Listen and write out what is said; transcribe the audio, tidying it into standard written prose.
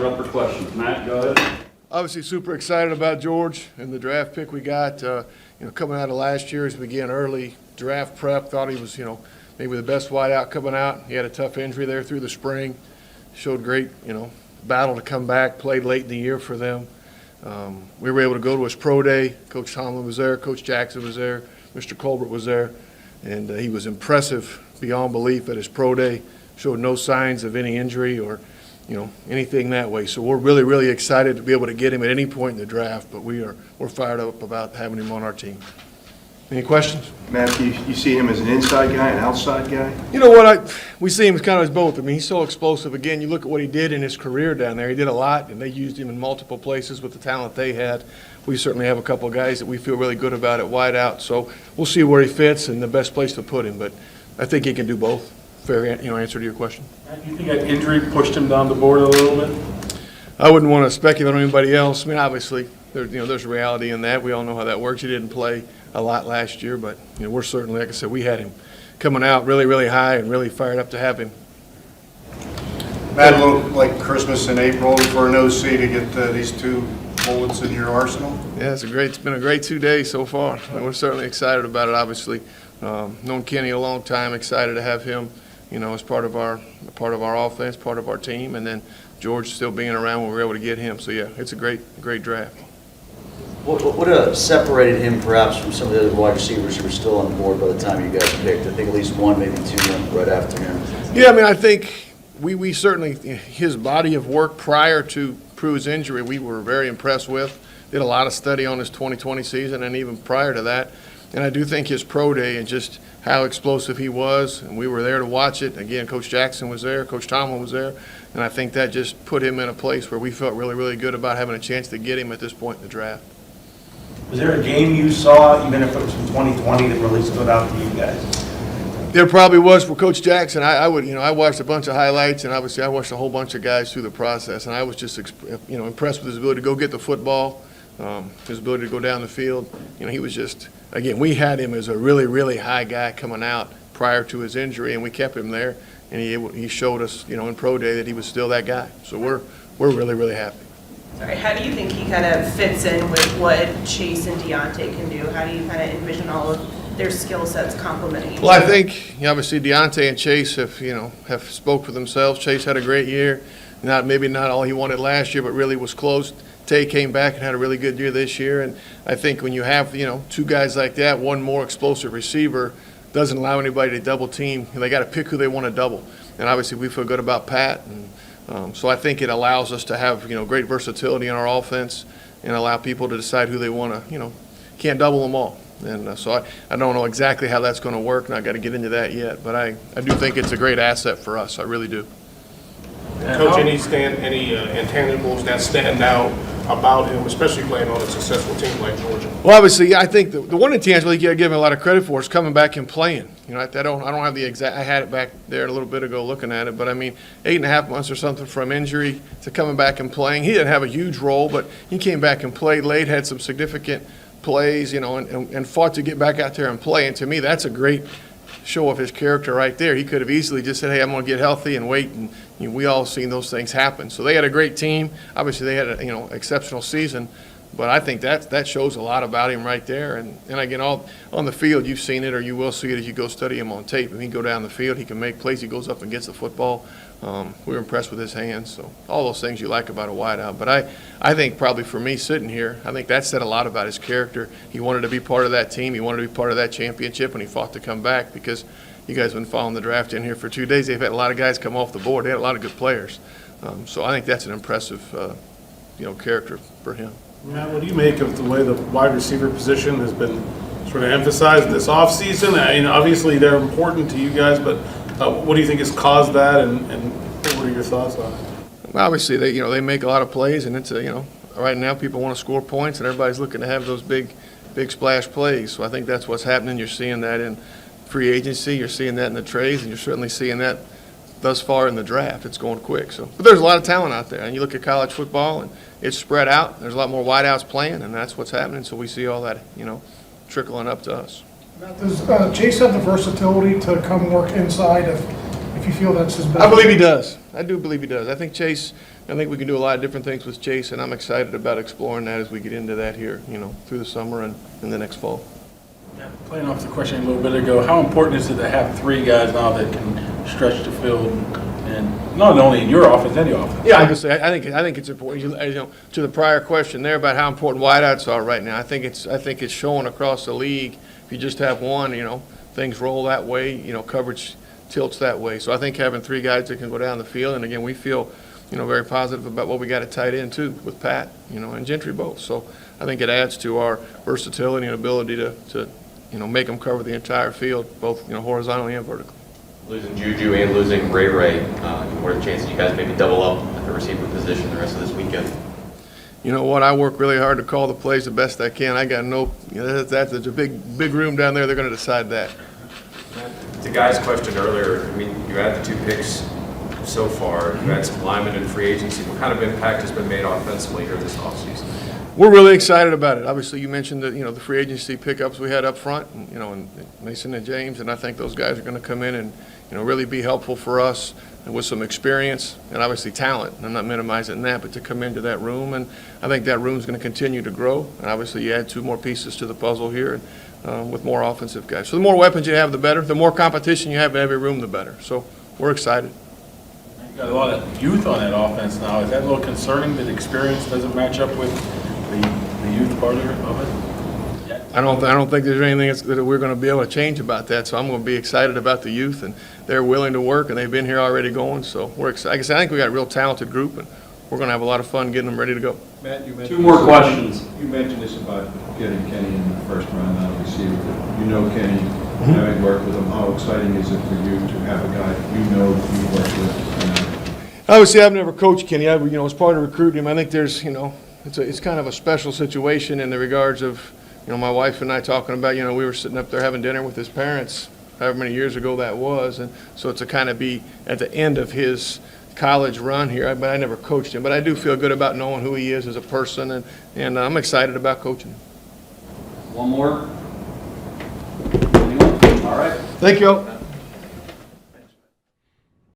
Up for questions. Matt, go ahead. Obviously super excited about George and the draft pick we got. Coming out of last year as we began early draft prep, thought he was, maybe the best wideout coming out. He had a tough injury there through the spring. Showed great, battle to come back, played late in the year for them. We were able to go to his pro day. Coach Tomlin was there, Coach Jackson was there, Mr. Colbert was there, and he was impressive beyond belief at his pro day. Showed no signs of any injury or anything that way. So we're really, really excited to be able to get him at any point in the draft, but we're fired up about having him on our team. Any questions? Matt, you see him as an inside guy, an outside guy? You know what? We see him as kind of as both. I mean, he's so explosive. Again, you look at what he did in his career down there. He did a lot, and they used him in multiple places with the talent they had. We certainly have a couple of guys that we feel really good about at wideout. So we'll see where he fits and the best place to put him. But I think he can do both. Fair, answer to your question. Do you think that injury pushed him down the board a little bit? I wouldn't want to speculate on anybody else. I mean, obviously, there's reality in that. We all know how that works. He didn't play a lot last year, but we're certainly, like I said, we had him coming out really, really high and really fired up to have him. Matt, it looked like Christmas in April for an OC to get these two bullets in your arsenal. Yeah, it's been a great 2 days so far. And we're certainly excited about it. Obviously, known Kenny a long time. Excited to have him, as part of our offense, part of our team, and then George still being around when we were able to get him. So yeah, it's a great draft. What separated him perhaps from some of the other wide receivers who were still on the board by the time you guys picked? I think at least one, maybe two went right after him. Yeah, I mean, I think we certainly, his body of work prior to Prue's injury, we were very impressed with. Did a lot of study on his 2020 season and even prior to that. And I do think his pro day and just how explosive he was, and we were there to watch it. Again, Coach Jackson was there, Coach Tomlin was there, and I think that just put him in a place where we felt really, really good about having a chance to get him at this point in the draft. Was there a game you saw, even if it was from 2020, that really stood out to you guys? There probably was for Coach Jackson. I watched a bunch of highlights, and obviously I watched a whole bunch of guys through the process, and I was just, impressed with his ability to go get the football, his ability to go down the field. He was just, again, we had him as a really, really high guy coming out prior to his injury, and we kept him there, and he showed us, in pro day that he was still that guy. So we're really, really happy. Sorry, how do you think he kind of fits in with what Chase and Deontay can do? How do you kind of envision all of their skill sets complementing each other? Well, I think obviously Deontay and Chase have spoke for themselves. Chase had a great year, maybe not all he wanted last year, but really was close. Tay came back and had a really good year this year, and I think when you have two guys like that, one more explosive receiver doesn't allow anybody to double team. They got to pick who they want to double, and obviously we feel good about Pat. And so I think it allows us to have great versatility in our offense and allow people to decide who they want to can't double them all. And so I don't know exactly how that's going to work, and I got to get into that yet. But I do think it's a great asset for us. I really do. Coach, any intangibles that stand out about him, especially playing on a successful team like Georgia? Well, obviously, I think the one intangible you got to give him a lot of credit for is coming back and playing. I don't have the exact. I had it back there a little bit ago looking at it, but I mean, 8.5 months or something from injury to coming back and playing. He didn't have a huge role, but he came back and played late, had some significant plays, and fought to get back out there and play. And to me, that's a great show of his character right there. He could have easily just said, hey, I'm going to get healthy and wait, and we all seen those things happen. So they had a great team. Obviously, they had an exceptional season, but I think that shows a lot about him right there. And again, all on the field, you've seen it or you will see it as you go study him on tape. If he can go down the field, he can make plays. He goes up and gets the football. We were impressed with his hands. So all those things you like about a wideout. But I think probably for me sitting here, I think that said a lot about his character. He wanted to be part of that team. He wanted to be part of that championship, and he fought to come back because you guys have been following the draft in here for 2 days. They've had a lot of guys come off the board. They had a lot of good players. So I think that's an impressive, character for him. Matt, what do you make of the way the wide receiver position has been sort of emphasized this offseason? Obviously they're important to you guys, but what do you think has caused that, and what are your thoughts on it? Well, obviously, they make a lot of plays, and it's right now people want to score points, and everybody's looking to have those big splash plays. So I think that's what's happening. You're seeing that in free agency, you're seeing that in the trades, and you're certainly seeing that thus far in the draft. It's going quick. But there's a lot of talent out there, and you look at college football, and it's spread out. There's a lot more wideouts playing, and that's what's happening. So we see all that, trickling up to us. Does Chase have the versatility to come work inside if you feel that's his best? I believe he does. I do believe he does. I think Chase, I think we can do a lot of different things with Chase, and I'm excited about exploring that as we get into that here, through the summer and in the next fall. Playing off the question a little bit ago, how important is it to have 3 guys now that can stretch the field, and not only in your offense, any offense? Yeah, I can say, I think it's important, to the prior question there about how important wideouts are right now. I think it's showing across the league. If you just have one, things roll that way, coverage tilts that way. So I think having 3 guys that can go down the field, and again, we feel, very positive about what we got at tight end too with Pat, and Gentry both. So I think it adds to our versatility and ability to make them cover the entire field, both, horizontally and vertically. Losing Juju and losing Ray, what are the chances you guys maybe double up at the receiver position the rest of this weekend? You know what? I work really hard to call the plays the best I can. I got no, that's a big room down there. They're going to decide that. The guy's question earlier, you had the 2 picks so far. You had some linemen in free agency. What kind of impact has been made offensively here this offseason? We're really excited about it. Obviously, you mentioned that, the free agency pickups we had up front, and Mason and James, and I think those guys are going to come in and, really be helpful for us and with some experience and obviously talent. I'm not minimizing that, but to come into that room, and I think that room's going to continue to grow. And obviously, you add 2 more pieces to the puzzle here with more offensive guys. So the more weapons you have, the better. The more competition you have in every room, the better. So we're excited. You got a lot of youth on that offense now. Is that a little concerning that experience doesn't match up with the youth part of it? I don't think there's anything that we're going to be able to change about that. So I'm going to be excited about the youth, and they're willing to work, and they've been here already going. So we're excited. Like I said, I think we got a real talented group, and we're going to have a lot of fun getting them ready to go. Matt, you mentioned 2 more questions. You mentioned this about getting Kenny in the first round out of receiver. But Kenny, having worked with him, how exciting is it for you to have a guy you worked with? Obviously, I've never coached Kenny. As part of recruiting him, I think there's, it's kind of a special situation in the regards of, my wife and I talking about, we were sitting up there having dinner with his parents, however many years ago that was, and so to kind of be at the end of his college run here, but I never coached him. But I do feel good about knowing who he is as a person, and I'm excited about coaching him. One more? All right. Thank you all.